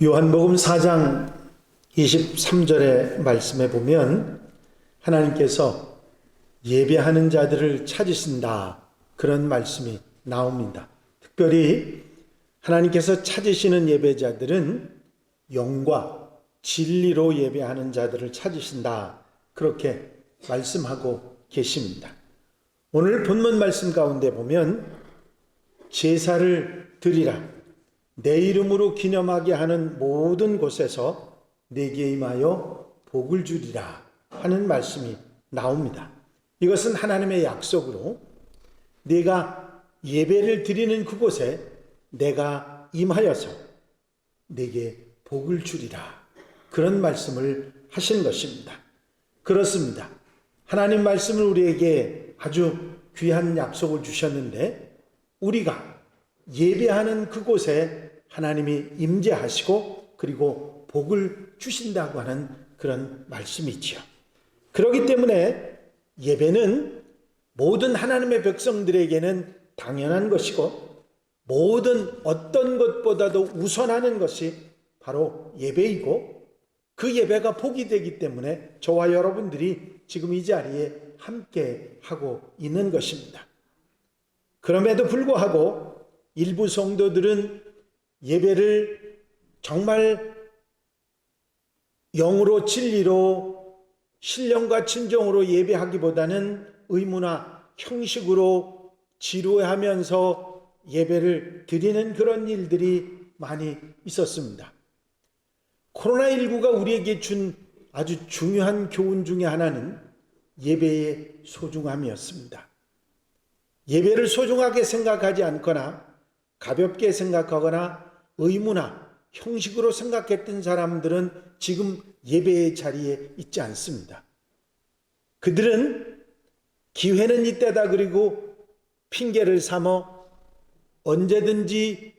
요한복음 4장 23절의 말씀에 보면 하나님께서 예배하는 자들을 찾으신다, 그런 말씀이 나옵니다. 특별히 하나님께서 찾으시는 예배자들은 영과 진리로 예배하는 자들을 찾으신다, 그렇게 말씀하고 계십니다. 오늘 본문 말씀 가운데 보면 제사를 드리라, 내 이름으로 기념하게 하는 모든 곳에서 내게 임하여 복을 주리라 하는 말씀이 나옵니다. 이것은 하나님의 약속으로 네가 예배를 드리는 그곳에 내가 임하여서 내게 복을 주리라, 그런 말씀을 하신 것입니다. 그렇습니다. 하나님 말씀을 우리에게 아주 귀한 약속을 주셨는데, 우리가 예배하는 그곳에 하나님이 임재하시고 그리고 복을 주신다고 하는 그런 말씀이지요. 그렇기 때문에 예배는 모든 하나님의 백성들에게는 당연한 것이고, 모든 어떤 것보다도 우선하는 것이 바로 예배이고, 그 예배가 복이 되기 때문에 저와 여러분들이 지금 이 자리에 함께 하고 있는 것입니다. 그럼에도 불구하고 일부 성도들은 예배를 정말 영으로 진리로 신령과 진정으로 예배하기보다는 의무나 형식으로 지루해하면서 예배를 드리는 그런 일들이 많이 있었습니다. 코로나19가 우리에게 준 아주 중요한 교훈 중에 하나는 예배의 소중함이었습니다. 예배를 소중하게 생각하지 않거나 가볍게 생각하거나 의무나 형식으로 생각했던 사람들은 지금 예배의 자리에 있지 않습니다. 그들은 기회는 이때다 그리고 핑계를 삼어 언제든지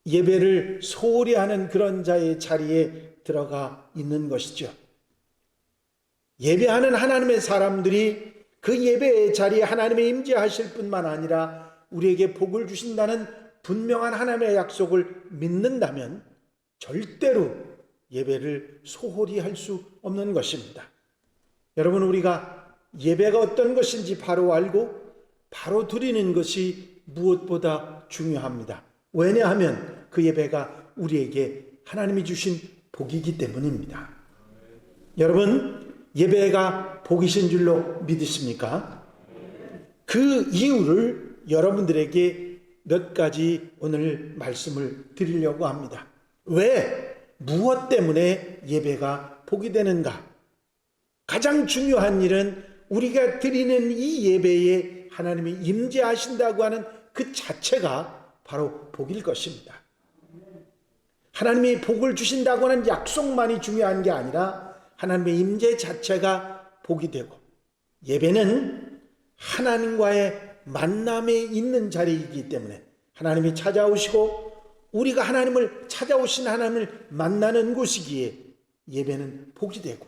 예배를 소홀히 하는 그런 자의 자리에 들어가 있는 것이죠. 예배하는 하나님의 사람들이 그 예배의 자리에 하나님의 임재하실 뿐만 아니라 우리에게 복을 주신다는 분명한 하나님의 약속을 믿는다면 절대로 예배를 소홀히 할 수 없는 것입니다. 여러분, 우리가 예배가 어떤 것인지 바로 알고 바로 드리는 것이 무엇보다 중요합니다. 왜냐하면 그 예배가 우리에게 하나님이 주신 복이기 때문입니다. 여러분, 예배가 복이신 줄로 믿으십니까? 그 이유를 여러분들에게 몇 가지 오늘 말씀을 드리려고 합니다. 왜, 무엇 때문에 예배가 복이 되는가? 가장 중요한 일은 우리가 드리는 이 예배에 하나님이 임재하신다고 하는 그 자체가 바로 복일 것입니다. 하나님이 복을 주신다고 하는 약속만이 중요한 게 아니라 하나님의 임재 자체가 복이 되고, 예배는 하나님과의 만남에 있는 자리이기 때문에 하나님이 찾아오시고 우리가 하나님을 찾아오신 하나님을 만나는 곳이기에 예배는 복이 되고,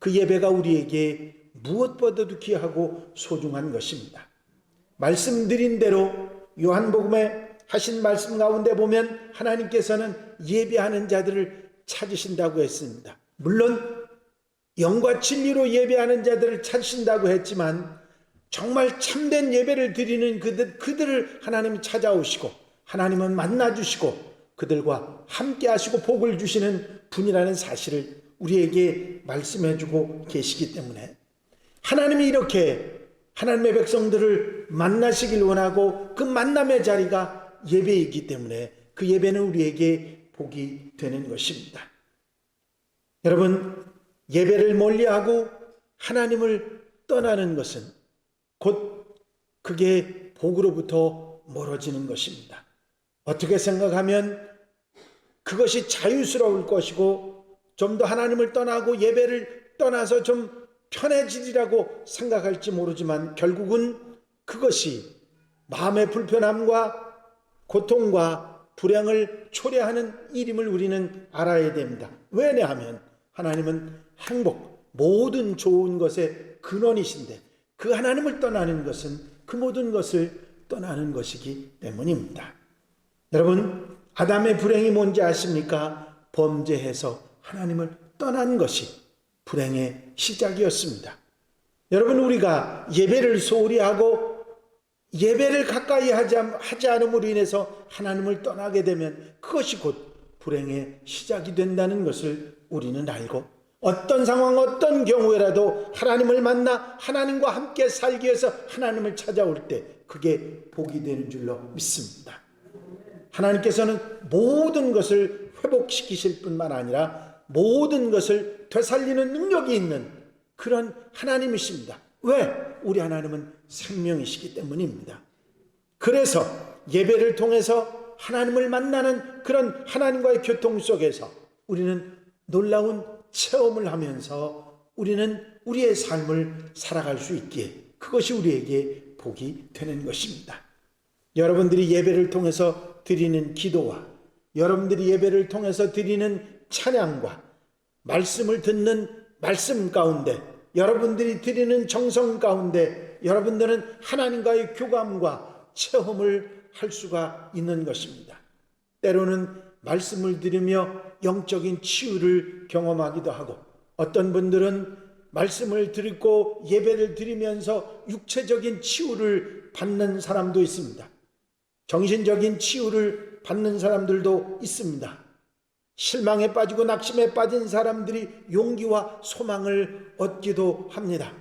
그 예배가 우리에게 무엇보다도 귀하고 소중한 것입니다. 말씀드린 대로 요한복음에 하신 말씀 가운데 보면 하나님께서는 예배하는 자들을 찾으신다고 했습니다. 물론 영과 진리로 예배하는 자들을 찾으신다고 했지만 정말 참된 예배를 드리는 그들을 하나님이 찾아오시고 하나님은 만나주시고 그들과 함께 하시고 복을 주시는 분이라는 사실을 우리에게 말씀해주고 계시기 때문에 하나님이 이렇게 하나님의 백성들을 만나시길 원하고 그 만남의 자리가 예배이기 때문에 그 예배는 우리에게 복이 되는 것입니다. 여러분, 예배를 멀리하고 하나님을 떠나는 것은 곧 그게 복으로부터 멀어지는 것입니다. 어떻게 생각하면 그것이 자유스러울 것이고 좀 더 하나님을 떠나고 예배를 떠나서 좀 편해지리라고 생각할지 모르지만 결국은 그것이 마음의 불편함과 고통과 불행을 초래하는 일임을 우리는 알아야 됩니다. 왜냐하면 하나님은 행복, 모든 좋은 것의 근원이신데 그 하나님을 떠나는 것은 그 모든 것을 떠나는 것이기 때문입니다. 여러분, 아담의 불행이 뭔지 아십니까? 범죄해서 하나님을 떠난 것이 불행의 시작이었습니다. 여러분, 우리가 예배를 소홀히 하고 예배를 가까이 하지 않음으로 인해서 하나님을 떠나게 되면 그것이 곧 불행의 시작이 된다는 것을 우리는 알고, 어떤 상황, 어떤 경우에라도 하나님을 만나 하나님과 함께 살기 위해서 하나님을 찾아올 때 그게 복이 되는 줄로 믿습니다. 하나님께서는 모든 것을 회복시키실 뿐만 아니라 모든 것을 되살리는 능력이 있는 그런 하나님이십니다. 왜? 우리 하나님은 생명이시기 때문입니다. 그래서 예배를 통해서 하나님을 만나는 그런 하나님과의 교통 속에서 우리는 놀라운 체험을 하면서 우리는 우리의 삶을 살아갈 수 있기에 그것이 우리에게 복이 되는 것입니다. 여러분들이 예배를 통해서 드리는 기도와 여러분들이 예배를 통해서 드리는 찬양과 말씀을 듣는 말씀 가운데, 여러분들이 드리는 정성 가운데 여러분들은 하나님과의 교감과 체험을 할 수가 있는 것입니다. 때로는 말씀을 들으며 영적인 치유를 경험하기도 하고, 어떤 분들은 말씀을 듣고 예배를 드리면서 육체적인 치유를 받는 사람도 있습니다. 정신적인 치유를 받는 사람들도 있습니다. 실망에 빠지고 낙심에 빠진 사람들이 용기와 소망을 얻기도 합니다.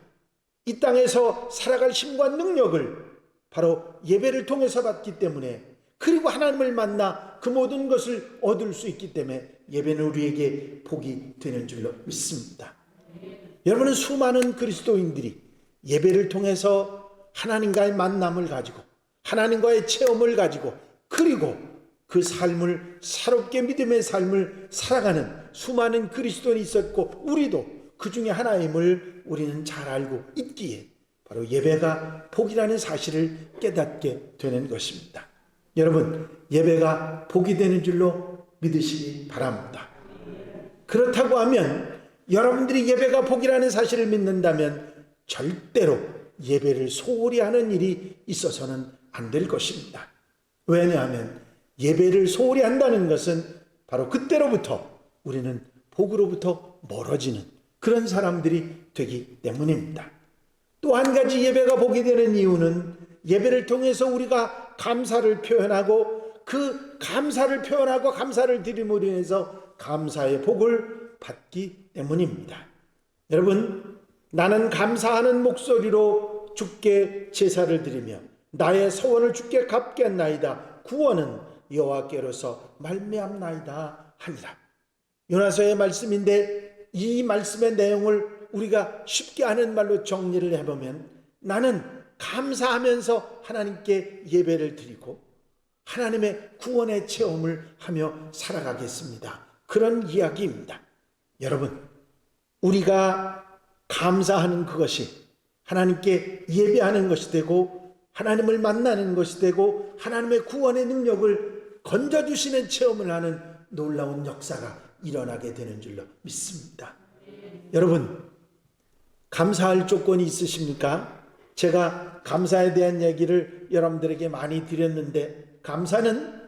이 땅에서 살아갈 힘과 능력을 바로 예배를 통해서 받기 때문에, 그리고 하나님을 만나 그 모든 것을 얻을 수 있기 때문에 예배는 우리에게 복이 되는 줄로 믿습니다. 여러분은 수많은 그리스도인들이 예배를 통해서 하나님과의 만남을 가지고 하나님과의 체험을 가지고 그리고 그 삶을 새롭게 믿음의 삶을 살아가는 수많은 그리스도인이 있었고, 우리도 그 중에 하나임을 우리는 잘 알고 있기에 바로 예배가 복이라는 사실을 깨닫게 되는 것입니다. 여러분, 예배가 복이 되는 줄로 믿으시기 바랍니다. 그렇다고 하면 여러분들이 예배가 복이라는 사실을 믿는다면 절대로 예배를 소홀히 하는 일이 있어서는 안 될 것입니다. 왜냐하면 예배를 소홀히 한다는 것은 바로 그때로부터 우리는 복으로부터 멀어지는 그런 사람들이 되기 때문입니다. 또 한 가지 예배가 복이 되는 이유는 예배를 통해서 우리가 감사를 표현하고 그 감사를 표현하고 감사를 드림으로 인해서 감사의 복을 받기 때문입니다. 여러분, 나는 감사하는 목소리로 주께 제사를 드리며 나의 소원을 주께 갚겠나이다. 구원은 여호와께로서 말미암나이다 하니라. 요나서의 말씀인데 이 말씀의 내용을 우리가 쉽게 아는 말로 정리를 해보면, 나는 감사하면서 하나님께 예배를 드리고 하나님의 구원의 체험을 하며 살아가겠습니다. 그런 이야기입니다. 여러분, 우리가 감사하는 그것이 하나님께 예배하는 것이 되고 하나님을 만나는 것이 되고 하나님의 구원의 능력을 건져주시는 체험을 하는 놀라운 역사가 일어나게 되는 줄로 믿습니다. 여러분, 감사할 조건이 있으십니까? 제가 감사에 대한 얘기를 여러분들에게 많이 드렸는데, 감사는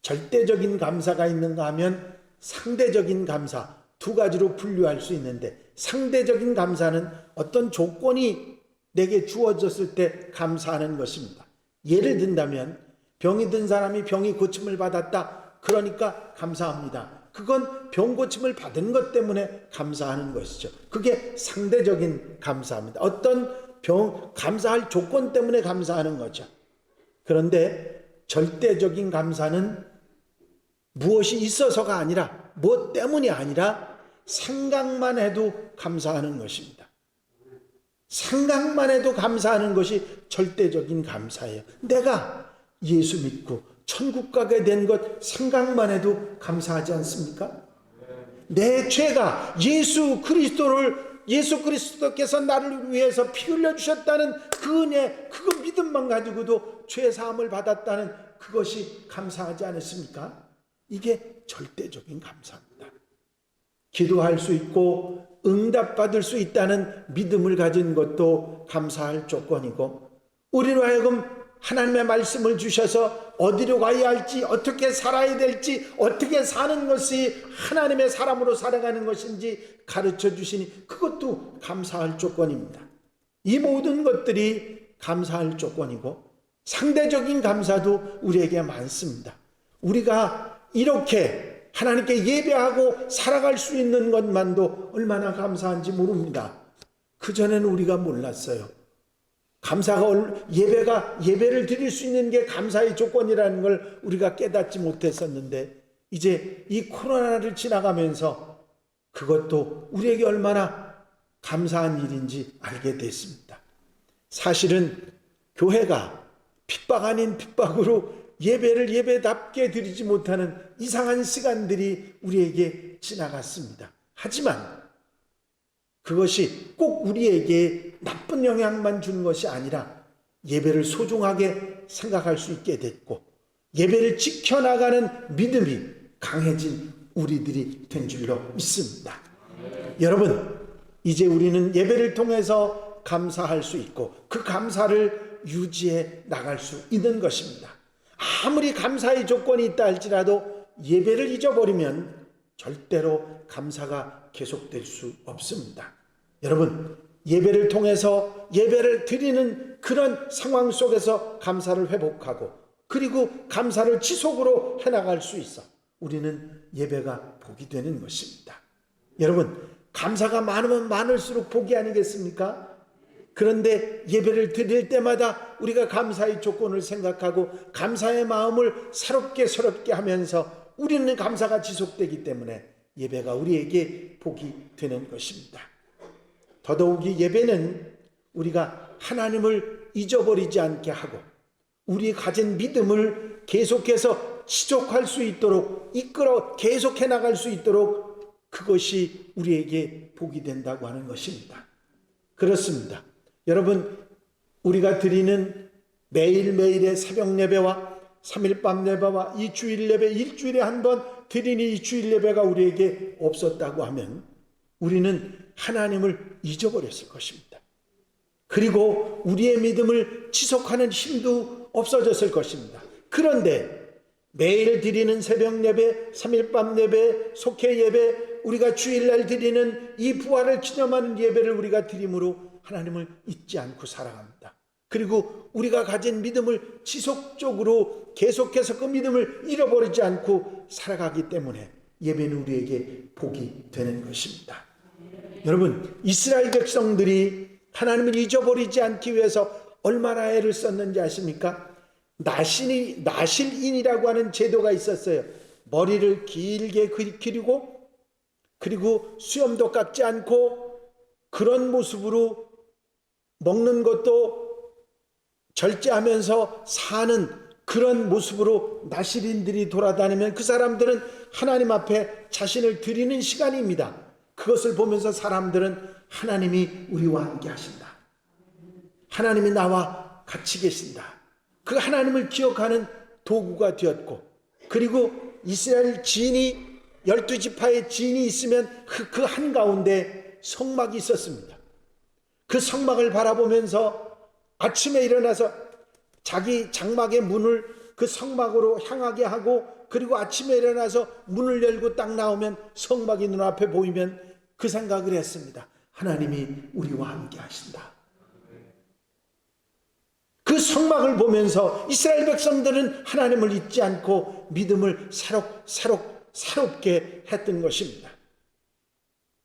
절대적인 감사가 있는가 하면 상대적인 감사, 두 가지로 분류할 수 있는데, 상대적인 감사는 어떤 조건이 내게 주어졌을 때 감사하는 것입니다. 예를 든다면 병이 든 사람이 병이 고침을 받았다, 그러니까 감사합니다. 그건 병 고침을 받은 것 때문에 감사하는 것이죠. 그게 상대적인 감사입니다. 어떤 감사할 조건 때문에 감사하는 거죠. 그런데 절대적인 감사는 무엇이 있어서가 아니라, 무엇 때문이 아니라 생각만 해도 감사하는 것입니다. 생각만 해도 감사하는 것이 절대적인 감사예요. 내가 예수 믿고 천국 가게 된 것 생각만 해도 감사하지 않습니까? 내 죄가 예수 그리스도께서 나를 위해서 피 흘려 주셨다는 그 은혜, 그 믿음만 가지고도 죄 사함을 받았다는 그것이 감사하지 않습니까? 이게 절대적인 감사입니다. 기도할 수 있고 응답받을 수 있다는 믿음을 가진 것도 감사할 조건이고, 우리로 하여금 하나님의 말씀을 주셔서 어디로 가야 할지, 어떻게 살아야 될지, 어떻게 사는 것이 하나님의 사람으로 살아가는 것인지 가르쳐 주시니 그것도 감사할 조건입니다. 이 모든 것들이 감사할 조건이고 상대적인 감사도 우리에게 많습니다. 우리가 이렇게 하나님께 예배하고 살아갈 수 있는 것만도 얼마나 감사한지 모릅니다. 그전에는 우리가 몰랐어요. 예배를 드릴 수 있는 게 감사의 조건이라는 걸 우리가 깨닫지 못했었는데, 이제 이 코로나를 지나가면서 그것도 우리에게 얼마나 감사한 일인지 알게 됐습니다. 사실은 교회가 핍박 아닌 핍박으로 예배를 예배답게 드리지 못하는 이상한 시간들이 우리에게 지나갔습니다. 하지만 그것이 꼭 우리에게 나쁜 영향만 주는 것이 아니라 예배를 소중하게 생각할 수 있게 됐고, 예배를 지켜나가는 믿음이 강해진 우리들이 된 줄로 믿습니다. 여러분, 이제 우리는 예배를 통해서 감사할 수 있고 그 감사를 유지해 나갈 수 있는 것입니다. 아무리 감사의 조건이 있다 할지라도 예배를 잊어버리면 절대로 감사가 계속될 수 없습니다. 여러분, 예배를 통해서 예배를 드리는 그런 상황 속에서 감사를 회복하고 그리고 감사를 지속으로 해나갈 수 있어 우리는 예배가 복이 되는 것입니다. 여러분, 감사가 많으면 많을수록 복이 아니겠습니까? 그런데 예배를 드릴 때마다 우리가 감사의 조건을 생각하고 감사의 마음을 새롭게 하면서 우리는 감사가 지속되기 때문에 예배가 우리에게 복이 되는 것입니다. 더더욱이 예배는 우리가 하나님을 잊어버리지 않게 하고 우리 가진 믿음을 계속해서 지속할 수 있도록 계속해 나갈 수 있도록 그것이 우리에게 복이 된다고 하는 것입니다. 그렇습니다. 여러분, 우리가 드리는 매일매일의 새벽 예배와 3일 밤 예배와 이 주일 예배, 일주일에 한 번 드리는 이 주일 예배가 우리에게 없었다고 하면 우리는 하나님을 잊어버렸을 것입니다. 그리고 우리의 믿음을 지속하는 힘도 없어졌을 것입니다. 그런데 매일 드리는 새벽 예배, 3일 밤 예배, 속회 예배, 우리가 주일날 드리는 이 부활을 기념하는 예배를 우리가 드림으로 하나님을 잊지 않고 살아갑니다. 그리고 우리가 가진 믿음을 지속적으로 계속해서 그 믿음을 잃어버리지 않고 살아가기 때문에 예배는 우리에게 복이 되는 것입니다. 여러분, 이스라엘 백성들이 하나님을 잊어버리지 않기 위해서 얼마나 애를 썼는지 아십니까? 나실인이라고 하는 제도가 있었어요. 머리를 길게 기르고 그리고 수염도 깎지 않고 그런 모습으로 먹는 것도 절제하면서 사는 그런 모습으로 나실인들이 돌아다니면 그 사람들은 하나님 앞에 자신을 드리는 시간입니다. 그것을 보면서 사람들은 하나님이 우리와 함께 하신다. 하나님이 나와 같이 계신다. 그 하나님을 기억하는 도구가 되었고, 그리고 이스라엘 진이 12지파의 진이 있으면 그 한가운데 성막이 있었습니다. 그 성막을 바라보면서 아침에 일어나서 자기 장막의 문을 그 성막으로 향하게 하고, 그리고 아침에 일어나서 문을 열고 딱 나오면 성막이 눈앞에 보이면 그 생각을 했습니다. 하나님이 우리와 함께 하신다. 그 성막을 보면서 이스라엘 백성들은 하나님을 잊지 않고 믿음을 새롭게 했던 것입니다.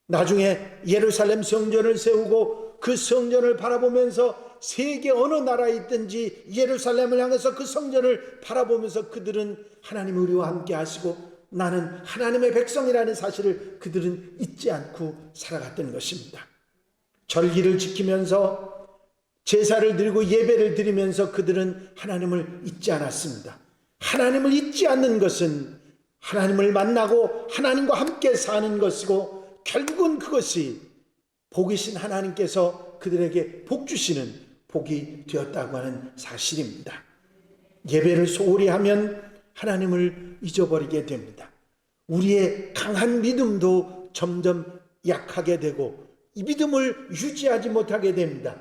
나중에 예루살렘 성전을 세우고 그 성전을 바라보면서 세계 어느 나라에 있든지 예루살렘을 향해서 그 성전을 바라보면서 그들은 하나님이 우리와 함께 하시고 나는 하나님의 백성이라는 사실을 그들은 잊지 않고 살아갔던 것입니다. 절기를 지키면서 제사를 드리고 예배를 드리면서 그들은 하나님을 잊지 않았습니다. 하나님을 잊지 않는 것은 하나님을 만나고 하나님과 함께 사는 것이고, 결국은 그것이 복이신 하나님께서 그들에게 복 주시는 복이 되었다고 하는 사실입니다. 예배를 소홀히 하면 하나님을 잊어버리게 됩니다. 우리의 강한 믿음도 점점 약하게 되고 이 믿음을 유지하지 못하게 됩니다.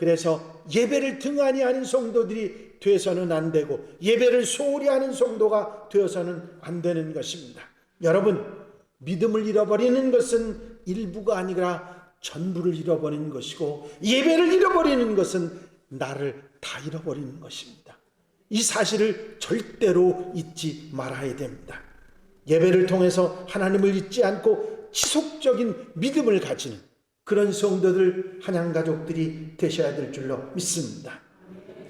그래서 예배를 등한히 하는 성도들이 되어서는 안 되고 예배를 소홀히 하는 성도가 되어서는 안 되는 것입니다. 여러분, 믿음을 잃어버리는 것은 일부가 아니라 전부를 잃어버리는 것이고 예배를 잃어버리는 것은 나를 다 잃어버리는 것입니다. 이 사실을 절대로 잊지 말아야 됩니다. 예배를 통해서 하나님을 잊지 않고 지속적인 믿음을 가지는 그런 성도들, 한양가족들이 되셔야 될 줄로 믿습니다.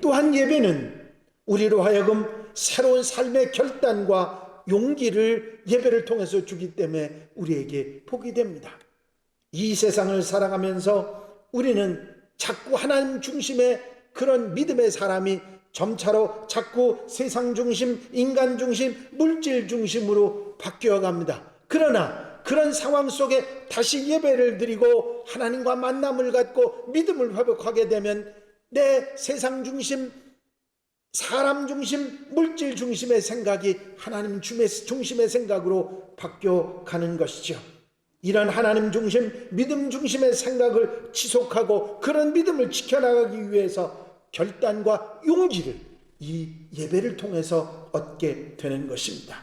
또한 예배는 우리로 하여금 새로운 삶의 결단과 용기를 예배를 통해서 주기 때문에 우리에게 복이 됩니다. 이 세상을 살아가면서 우리는 자꾸 하나님 중심의 그런 믿음의 사람이 점차로 자꾸 세상 중심, 인간 중심, 물질 중심으로 바뀌어 갑니다. 그러나 그런 상황 속에 다시 예배를 드리고 하나님과 만남을 갖고 믿음을 회복하게 되면 내 세상 중심, 사람 중심, 물질 중심의 생각이 하나님 중심의 생각으로 바뀌어 가는 것이죠. 이런 하나님 중심, 믿음 중심의 생각을 지속하고 그런 믿음을 지켜나가기 위해서 결단과 용기를 이 예배를 통해서 얻게 되는 것입니다.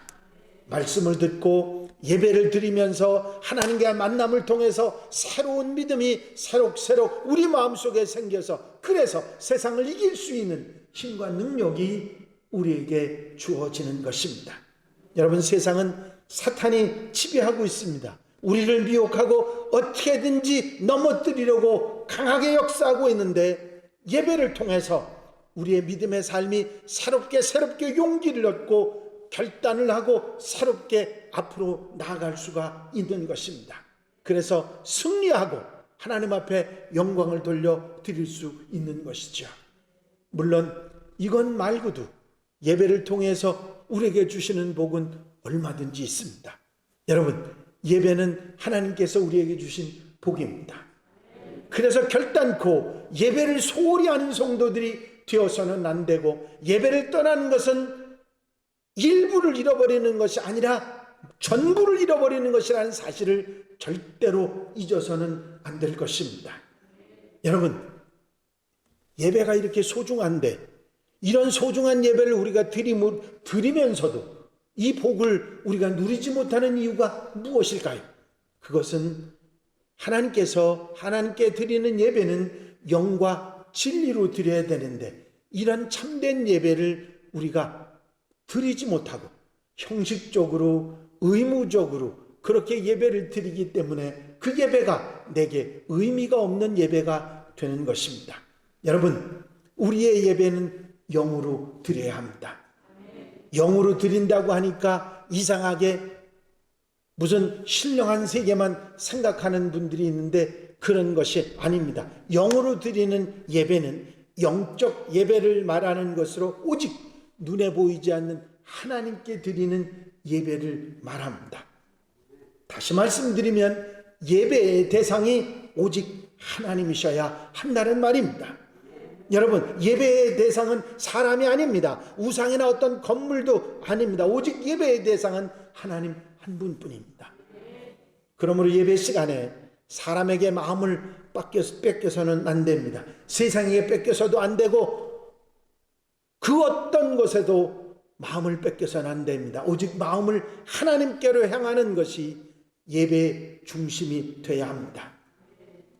말씀을 듣고 예배를 드리면서 하나님과의 만남을 통해서 새로운 믿음이 새록새록 우리 마음속에 생겨서 그래서 세상을 이길 수 있는 힘과 능력이 우리에게 주어지는 것입니다. 여러분, 세상은 사탄이 지배하고 있습니다. 우리를 미혹하고 어떻게든지 넘어뜨리려고 강하게 역사하고 있는데 예배를 통해서 우리의 믿음의 삶이 새롭게 용기를 얻고 결단을 하고 새롭게 앞으로 나아갈 수가 있는 것입니다. 그래서 승리하고 하나님 앞에 영광을 돌려드릴 수 있는 것이죠. 물론 이건 말고도 예배를 통해서 우리에게 주시는 복은 얼마든지 있습니다. 여러분, 예배는 하나님께서 우리에게 주신 복입니다. 그래서 결단코 예배를 소홀히 하는 성도들이 되어서는 안 되고 예배를 떠나는 것은 일부를 잃어버리는 것이 아니라 전부를 잃어버리는 것이라는 사실을 절대로 잊어서는 안 될 것입니다. 여러분, 예배가 이렇게 소중한데 이런 소중한 예배를 우리가 드리면서도 이 복을 우리가 누리지 못하는 이유가 무엇일까요? 그것은 하나님께서 하나님께 드리는 예배는 영과 진리로 드려야 되는데 이런 참된 예배를 우리가 드리지 못하고 형식적으로 의무적으로 그렇게 예배를 드리기 때문에 그 예배가 내게 의미가 없는 예배가 되는 것입니다. 여러분, 우리의 예배는 영으로 드려야 합니다. 영으로 드린다고 하니까 이상하게 무슨 신령한 세계만 생각하는 분들이 있는데 그런 것이 아닙니다. 영으로 드리는 예배는 영적 예배를 말하는 것으로 오직 눈에 보이지 않는 하나님께 드리는 예배를 말합니다. 다시 말씀드리면 예배의 대상이 오직 하나님이셔야 한다는 말입니다. 여러분, 예배의 대상은 사람이 아닙니다. 우상이나 어떤 건물도 아닙니다. 오직 예배의 대상은 하나님 한 분뿐입니다. 그러므로 예배 시간에 사람에게 마음을 뺏겨서는 안 됩니다. 세상에게 뺏겨서도 안 되고 그 어떤 것에도 마음을 뺏겨서는 안 됩니다. 오직 마음을 하나님께로 향하는 것이 예배의 중심이 되어야 합니다.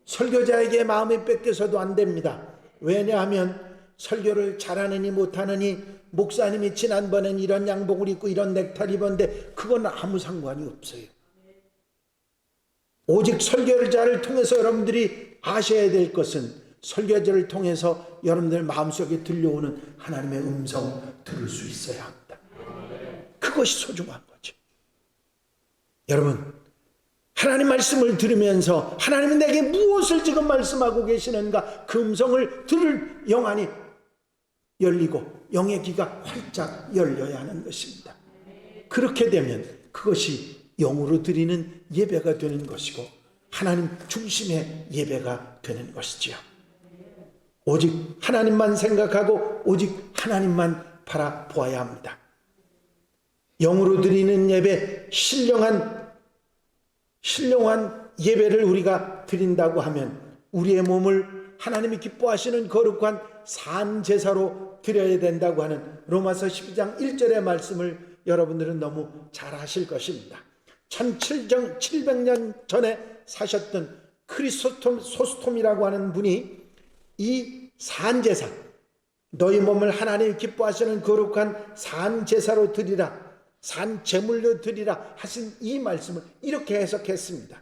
설교자에게 마음이 뺏겨서도 안 됩니다. 왜냐하면 설교를 잘하느니 못하느니 목사님이 지난번엔 이런 양복을 입고 이런 넥타이 입었는데 그건 아무 상관이 없어요. 오직 설교자를 통해서 여러분들이 아셔야 될 것은 설교자를 통해서 여러분들 마음속에 들려오는 하나님의 음성 들을 수 있어야 합니다. 그것이 소중한 거죠. 여러분, 하나님 말씀을 들으면서 하나님이 내게 무엇을 지금 말씀하고 계시는가 그 음성을 들을 영안이 열리고 영의 귀가 활짝 열려야 하는 것입니다. 그렇게 되면 그것이 영으로 드리는 예배가 되는 것이고 하나님 중심의 예배가 되는 것이지요. 오직 하나님만 생각하고 오직 하나님만 바라보아야 합니다. 영으로 드리는 예배, 신령한 예배를 우리가 드린다고 하면 우리의 몸을 하나님이 기뻐하시는 거룩한 산 제사로 드려야 된다고 하는 로마서 12장 1절의 말씀을 여러분들은 너무 잘 아실 것입니다. 1700년 전에 사셨던 크리소스톰이라고 하는 분이 이 산제사, 너희 몸을 하나님이 기뻐하시는 거룩한 산제사로 드리라, 산제물로 드리라 하신 이 말씀을 이렇게 해석했습니다.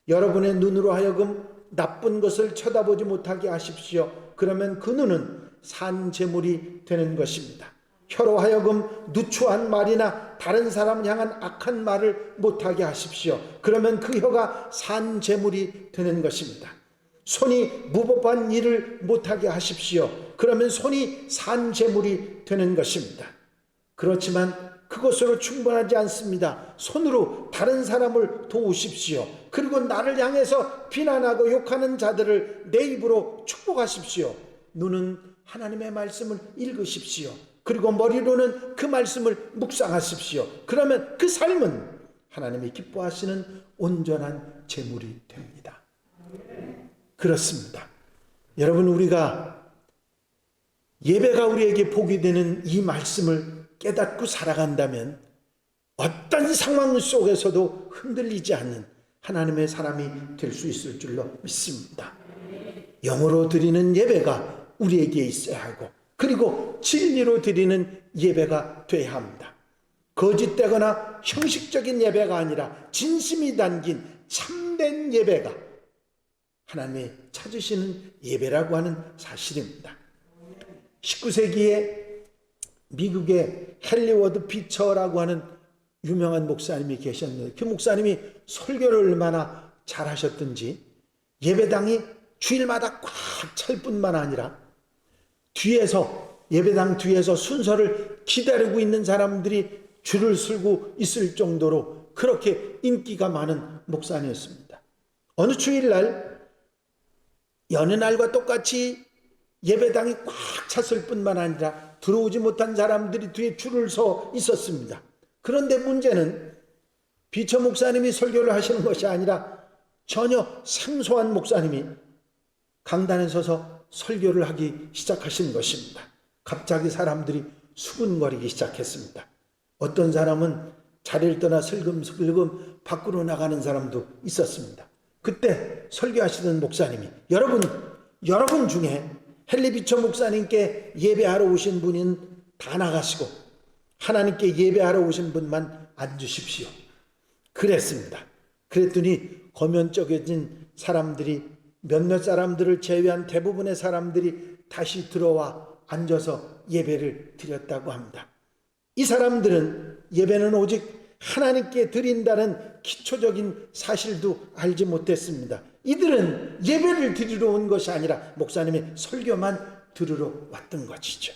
여러분의 눈으로 하여금 나쁜 것을 쳐다보지 못하게 하십시오. 그러면 그 눈은 산제물이 되는 것입니다. 혀로 하여금 누추한 말이나 다른 사람 향한 악한 말을 못하게 하십시오. 그러면 그 혀가 산제물이 되는 것입니다. 손이 무법한 일을 못하게 하십시오. 그러면 손이 산제물이 되는 것입니다. 그렇지만 그것으로 충분하지 않습니다. 손으로 다른 사람을 도우십시오. 그리고 나를 향해서 비난하고 욕하는 자들을 내 입으로 축복하십시오. 눈은 하나님의 말씀을 읽으십시오. 그리고 머리로는 그 말씀을 묵상하십시오. 그러면 그 삶은 하나님이 기뻐하시는 온전한 제물이 됩니다. 그렇습니다. 여러분, 우리가 예배가 우리에게 복이 되는 이 말씀을 깨닫고 살아간다면 어떤 상황 속에서도 흔들리지 않는 하나님의 사람이 될 수 있을 줄로 믿습니다. 영으로 드리는 예배가 우리에게 있어야 하고, 그리고 진리로 드리는 예배가 돼야 합니다. 거짓되거나 형식적인 예배가 아니라 진심이 담긴 참된 예배가 하나님이 찾으시는 예배라고 하는 사실입니다. 19세기에 미국의 헨리워드 피처라고 하는 유명한 목사님이 계셨는데, 그 목사님이 설교를 얼마나 잘하셨든지 예배당이 주일마다 꽉 찰 뿐만 아니라 예배당 뒤에서 순서를 기다리고 있는 사람들이 줄을 서고 있을 정도로 그렇게 인기가 많은 목사님이었습니다. 어느 주일날 여느 날과 똑같이 예배당이 꽉 찼을 뿐만 아니라 들어오지 못한 사람들이 뒤에 줄을 서 있었습니다. 그런데 문제는 비처 목사님이 설교를 하시는 것이 아니라 전혀 생소한 목사님이 강단에 서서 설교를 하기 시작하신 것입니다. 갑자기 사람들이 수군거리기 시작했습니다. 어떤 사람은 자리를 떠나 슬금슬금 밖으로 나가는 사람도 있었습니다. 그때 설교하시던 목사님이 여러분 중에 헨리 비처 목사님께 예배하러 오신 분은 다 나가시고 하나님께 예배하러 오신 분만 앉으십시오. 그랬습니다. 그랬더니 거면적인 사람들이 몇몇 사람들을 제외한 대부분의 사람들이 다시 들어와 앉아서 예배를 드렸다고 합니다. 이 사람들은 예배는 오직 하나님께 드린다는 기초적인 사실도 알지 못했습니다. 이들은 예배를 드리러 온 것이 아니라 목사님의 설교만 들으러 왔던 것이죠.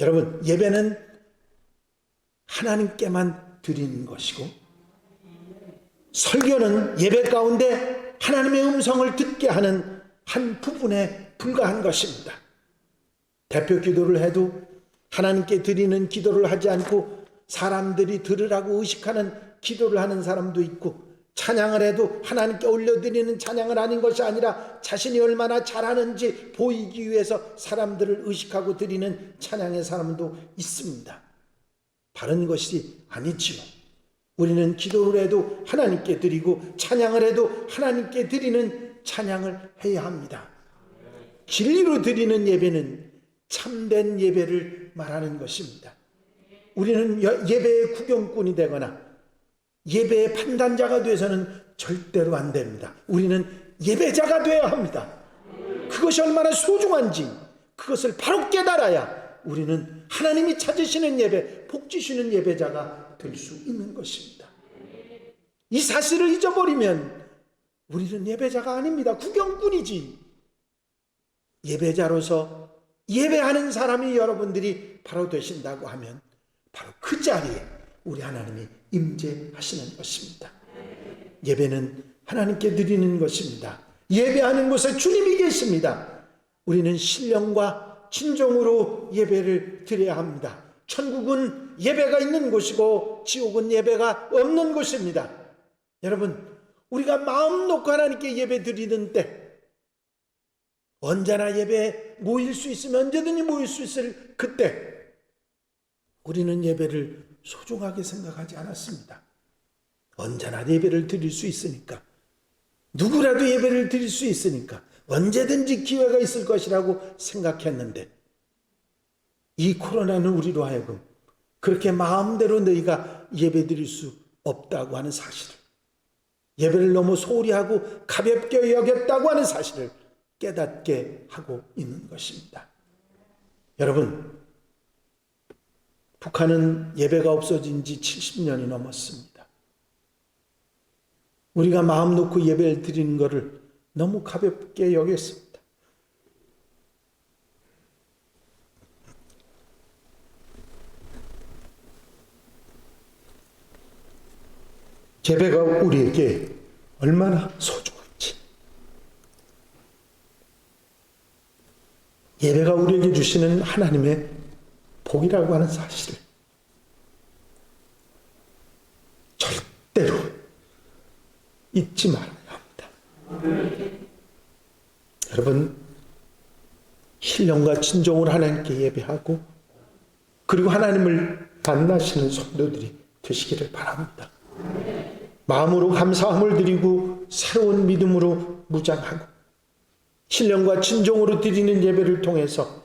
여러분, 예배는 하나님께만 드리는 것이고, 설교는 예배 가운데 하나님의 음성을 듣게 하는 한 부분에 불과한 것입니다. 대표 기도를 해도 하나님께 드리는 기도를 하지 않고 사람들이 들으라고 의식하는 기도를 하는 사람도 있고, 찬양을 해도 하나님께 올려드리는 찬양을 아닌 것이 아니라 자신이 얼마나 잘하는지 보이기 위해서 사람들을 의식하고 드리는 찬양의 사람도 있습니다. 바른 것이 아니지요. 우리는 기도를 해도 하나님께 드리고 찬양을 해도 하나님께 드리는 찬양을 해야 합니다. 진리로 드리는 예배는 참된 예배를 말하는 것입니다. 우리는 예배의 구경꾼이 되거나 예배의 판단자가 되어서는 절대로 안 됩니다. 우리는 예배자가 되어야 합니다. 그것이 얼마나 소중한지 그것을 바로 깨달아야 우리는 하나님이 찾으시는 예배, 복 주시는 예배자가 될 수 있는 것입니다. 이 사실을 잊어버리면 우리는 예배자가 아닙니다. 구경꾼이지. 예배자로서 예배하는 사람이 여러분들이 바로 되신다고 하면 바로 그 자리에 우리 하나님이 임재하시는 것입니다. 예배는 하나님께 드리는 것입니다. 예배하는 곳에 주님이 계십니다. 우리는 신령과 진정으로 예배를 드려야 합니다. 천국은 예배가 있는 곳이고 지옥은 예배가 없는 곳입니다. 여러분, 우리가 마음 놓고 하나님께 예배 드리는 때 언제나 예배에 모일 수 있으면 언제든지 모일 수 있을 그때 우리는 예배를 소중하게 생각하지 않았습니다. 언제나 예배를 드릴 수 있으니까, 누구라도 예배를 드릴 수 있으니까 언제든지 기회가 있을 것이라고 생각했는데, 이 코로나는 우리로 하여금 그렇게 마음대로 너희가 예배 드릴 수 없다고 하는 사실을, 예배를 너무 소홀히 하고 가볍게 여겼다고 하는 사실을 깨닫게 하고 있는 것입니다. 여러분, 북한은 예배가 없어진 지 70년이 넘었습니다. 우리가 마음 놓고 예배를 드리는 것을 너무 가볍게 여겼습니다. 예배가 우리에게 얼마나 소중한지, 예배가 우리에게 주시는 하나님의 복이라고 하는 사실을 절대로 잊지 말아야 합니다. 여러분, 신령과 진정으로 하나님께 예배하고 그리고 하나님을 만나시는 성도들이 되시기를 바랍니다. 마음으로 감사함을 드리고 새로운 믿음으로 무장하고 신령과 진정으로 드리는 예배를 통해서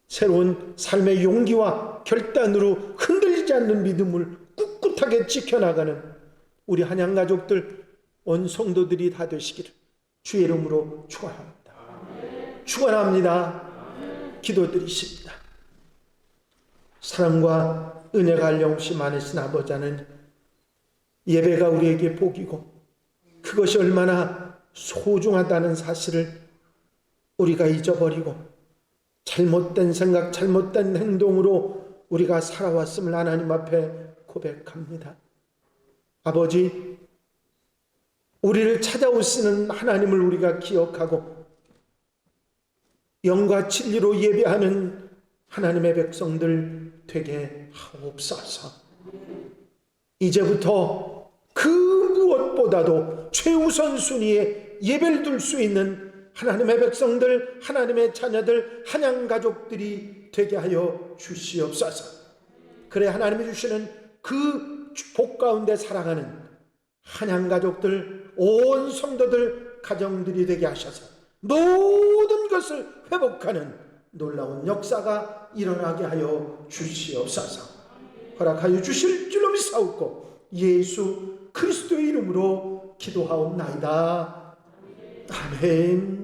새로운 삶의 용기와 결단으로 흔들리지 않는 믿음을 꿋꿋하게 지켜나가는 우리 한양 가족들, 온 성도들이 다 되시기를 주의 이름으로 축원합니다. 축원합니다. 기도드리십니다. 사랑과 은혜가 한량없이 많으신 아버지 하나님, 예배가 우리에게 복이고 그것이 얼마나 소중하다는 사실을 우리가 잊어버리고 잘못된 생각, 잘못된 행동으로 우리가 살아왔음을 하나님 앞에 고백합니다. 아버지, 우리를 찾아오시는 하나님을 우리가 기억하고 영과 진리로 예배하는 하나님의 백성들 되게 하옵소서. 이제부터 그 무엇보다도 최우선 순위에 예배를 둘 수 있는 하나님의 백성들, 하나님의 자녀들, 한양 가족들이 되게 하여 주시옵소서. 그래 하나님이 주시는 그 복 가운데 살아가는 한양 가족들, 온 성도들, 가정들이 되게 하셔서 모든 것을 회복하는 놀라운 역사가 일어나게 하여 주시옵소서. 허락하여 주실 줄로 믿사옵고 예수 그리스도의 이름으로 기도하옵나이다. 아멘.